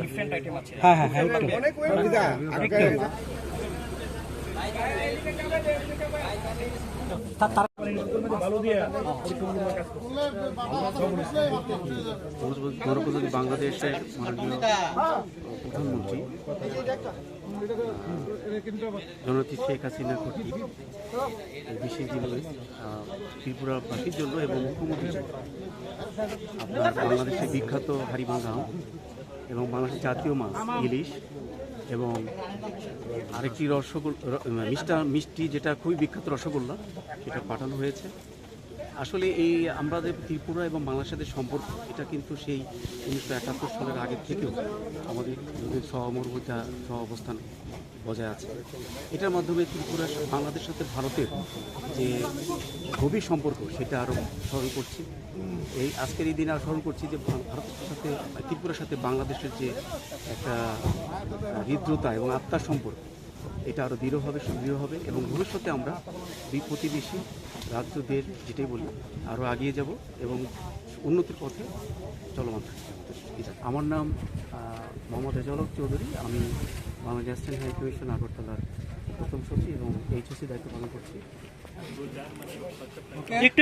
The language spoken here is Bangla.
ডিফারেন্ট আইটেম আছে। হ্যাঁ হ্যাঁ হ্যাঁ গণপ্রজাতন্ত্রী বাংলাদেশের মাননীয় প্রধানমন্ত্রী জননেত্রী শেখ হাসিনা কর্তৃক এই বিশেষ দিনে ত্রিপুরাবাসীর জন্য এবং মুখ্যমন্ত্রীর জন্য আপনার বাংলাদেশের বিখ্যাত হাড়িভাঙ্গা আম এবং বাংলাদেশের জাতীয় মাছ ইলিশ এবং আরেকটি মিষ্টি যেটা খুবই বিখ্যাত রসগোল্লা সেটা পাঠানো হয়েছে। আসলে এই আমাদের ত্রিপুরা এবং বাংলাদেশের সম্পর্ক এটা কিন্তু সেই 1971 সালের আগের থেকেও আমাদের সহমর্মিতা সহ অবস্থান বজায় আছে। এটার মাধ্যমে ত্রিপুরা বাংলাদেশের সাথে ভারতের যে গভীর সম্পর্ক সেটা আরও স্মরণ করছি। এই আজকের এই দিনে স্মরণ করছি যে ভারতের সাথে ত্রিপুরার সাথে বাংলাদেশের যে একটা হৃদ্রতা এবং আত্মার সম্পর্ক এটা আরও দৃঢ় হবে, সুদৃঢ় হবে এবং ভবিষ্যতে আমরা দুই প্রতিবেশী রাজ্য দেশ যেটাই বলি আরও এগিয়ে যাব এবং উন্নতির পথে চলমান থাকবে। আমার নাম মোহাম্মদ রেজাউল হক চৌধুরী। আমি বাংলাদেশ অ্যাসিস্ট্যান্ট হাই কমিশন আগরতলার প্রথম সচিব এবং এইচএসি দায়িত্ব পালন করছি। একটু